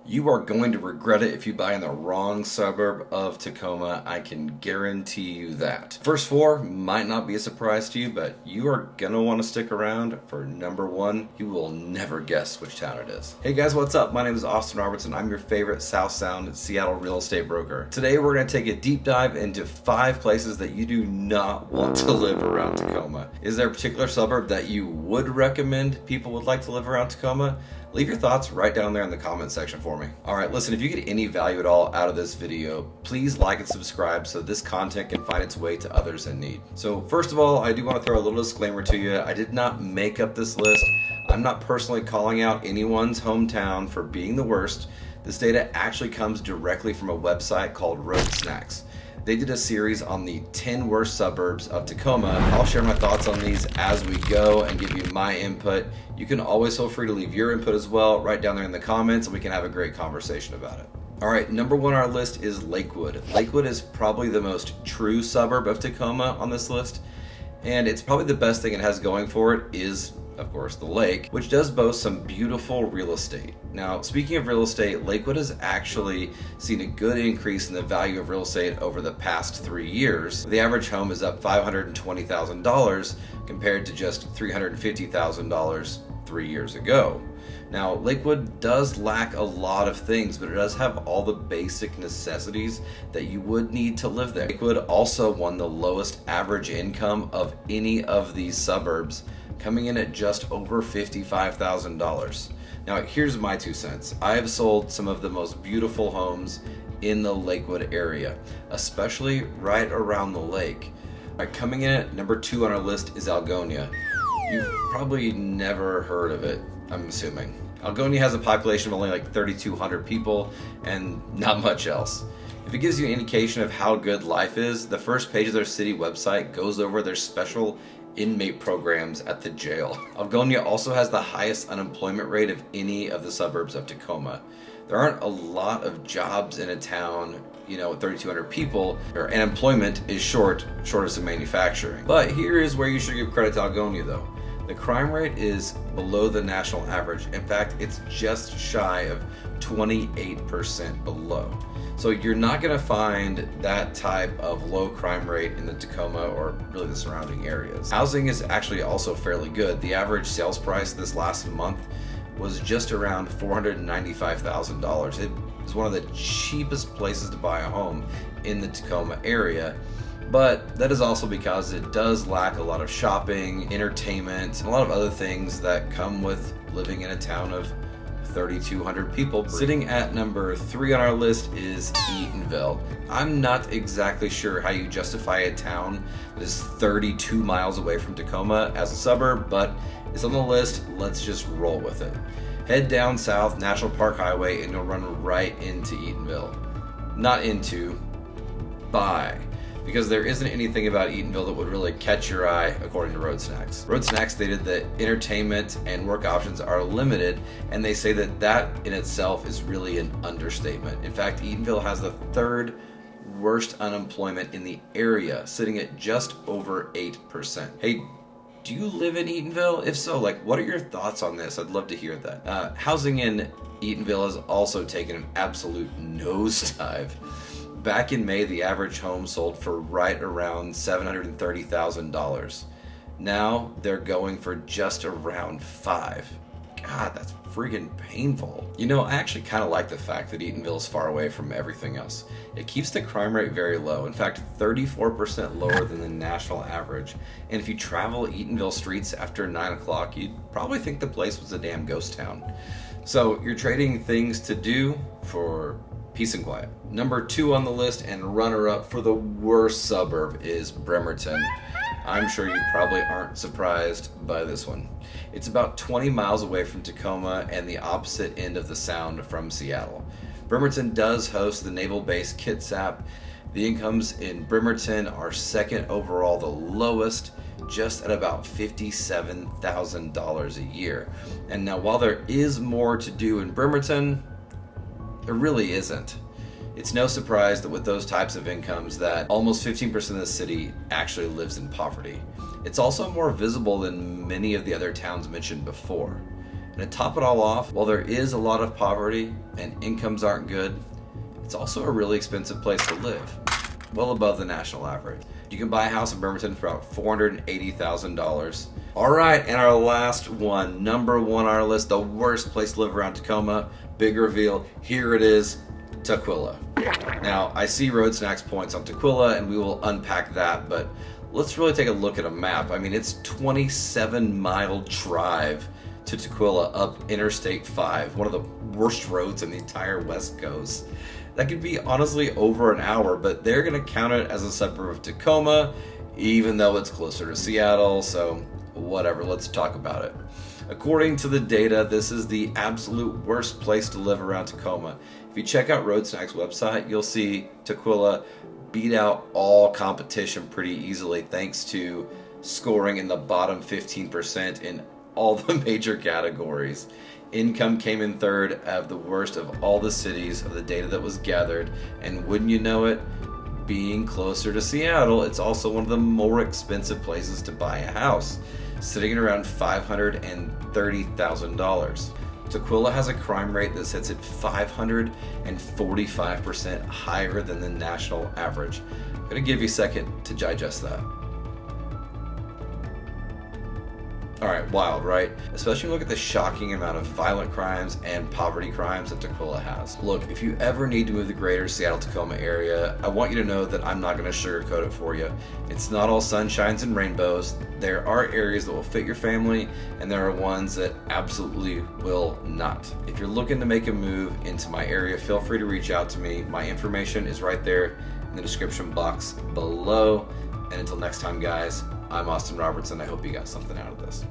You are going to regret it if you buy in the wrong suburb of Tacoma. I can guarantee you that. First four might not be a surprise to you, but you are gonna want to stick around for number one. You will never guess which town it is. Hey guys, what's up? My name is Austin Robertson. I'm your favorite South Sound Seattle real estate broker. Today we're gonna take a deep dive into 5 places that you do not want to live around Tacoma. Is there a particular suburb that you would recommend people would like to live around Tacoma? Leave your thoughts right down there in the comment section for me. Alright, listen, if you get any value at all out of this video, please like and subscribe so this content can find its way to others in need. So first of all, I do want to throw a little disclaimer to you. I did not make up this list. I'm not personally calling out anyone's hometown for being the worst. This data actually comes directly from a website called RoadSnacks. They did a series on the 10 worst suburbs of Tacoma. I'll share my thoughts on these as we go and give you my input. You can always feel free to leave your input as well right down there in the comments, and we can have a great conversation about it. All right, number one on our list is Lakewood. Lakewood is probably the most true suburb of Tacoma on this list, and it's probably the best thing it has going for it is, of course, the lake, which does boast some beautiful real estate. Now, speaking of real estate, Lakewood has actually seen a good increase in the value of real estate over the past 3 years. The average home is up $520,000 compared to just $350,000 3 years ago. Now, Lakewood does lack a lot of things, but it does have all the basic necessities that you would need to live there. Lakewood also won the lowest average income of any of these suburbs, coming in at just over $55,000. Now, here's my 2 cents. I have sold some of the most beautiful homes in the Lakewood area, especially right around the lake. Coming in at number 2 on our list is Algona. You've probably never heard of it, I'm assuming. Algona has a population of only like 3,200 people and not much else. If it gives you an indication of how good life is, the first page of their city website goes over their special inmate programs at the jail. Algona also has the highest unemployment rate of any of the suburbs of Tacoma. There aren't a lot of jobs in a town, with 3,200 people, and employment is shortest in manufacturing. But here is where you should give credit to Algona though. The crime rate is below the national average. In fact, it's just shy of 28% below. So you're not going to find that type of low crime rate in the Tacoma or really the surrounding areas. Housing is actually also fairly good. The average sales price this last month was just around $495,000. It is one of the cheapest places to buy a home in the Tacoma area. But that is also because it does lack a lot of shopping, entertainment, and a lot of other things that come with living in a town of 3,200 people. Sitting at number 3 on our list is Eatonvillle. I'm not exactly sure how you justify a town that is 32 miles away from Tacoma as a suburb, but it's on the list. Let's just roll with it. Head down south, National Park Highway, and you'll run right into Eatonvillle. Not into, by. Because there isn't anything about Eatonvillle that would really catch your eye, according to RoadSnacks. RoadSnacks stated that entertainment and work options are limited, and they say that that in itself is really an understatement. In fact, Eatonvillle has the 3rd worst unemployment in the area, sitting at just over 8%. Hey, do you live in Eatonvillle? If so, what are your thoughts on this? I'd love to hear that. Housing in Eatonvillle has also taken an absolute nosedive. Back in May, the average home sold for right around $730,000. Now they're going for just around $5. God, that's freaking painful. I actually kind of like the fact that Eatonville is far away from everything else. It keeps the crime rate very low. In fact, 34% lower than the national average. And if you travel Eatonville streets after 9 o'clock, you'd probably think the place was a damn ghost town. So you're trading things to do for peace and quiet. Number 2 on the list and runner-up for the worst suburb is Bremerton. I'm sure you probably aren't surprised by this one. It's about 20 miles away from Tacoma and the opposite end of the sound from Seattle. Bremerton does host the naval base Kitsap. The incomes in Bremerton are 2nd overall, the lowest, just at about $57,000 a year. And now while there is more to do in Bremerton, there really isn't. It's no surprise that with those types of incomes that almost 15% of the city actually lives in poverty. It's also more visible than many of the other towns mentioned before. And to top it all off, while there is a lot of poverty and incomes aren't good, it's also a really expensive place to live, well above the national average. You can buy a house in Bremerton for about $480,000. All right, and our last one, number one on our list, the worst place to live around Tacoma, big reveal, here it is, Tukwila. Now, I see RoadSnacks points on Tukwila, and we will unpack that, but let's really take a look at a map. I mean, it's 27-mile drive to Tukwila up Interstate 5, one of the worst roads in the entire West Coast. That could be honestly over an hour, but they're going to count it as a suburb of Tacoma, even though it's closer to Seattle, so whatever, let's talk about it. According to the data, this is the absolute worst place to live around Tacoma. If you check out RoadSnacks' website, you'll see Tukwila beat out all competition pretty easily thanks to scoring in the bottom 15% in all the major categories. Income came in third of the worst of all the cities of the data that was gathered, and wouldn't you know it, being closer to Seattle, it's also one of the more expensive places to buy a house, sitting at around $530,000. Tukwila has a crime rate that sits at 545% higher than the national average. I'm going to give you a second to digest that. Alright, wild, right? Especially when you look at the shocking amount of violent crimes and poverty crimes that Tukwila has. Look, if you ever need to move the greater Seattle-Tacoma area, I want you to know that I'm not going to sugarcoat it for you. It's not all sunshines and rainbows. There are areas that will fit your family, and there are ones that absolutely will not. If you're looking to make a move into my area, feel free to reach out to me. My information is right there in the description box below. And until next time, guys, I'm Austin Robertson. I hope you got something out of this.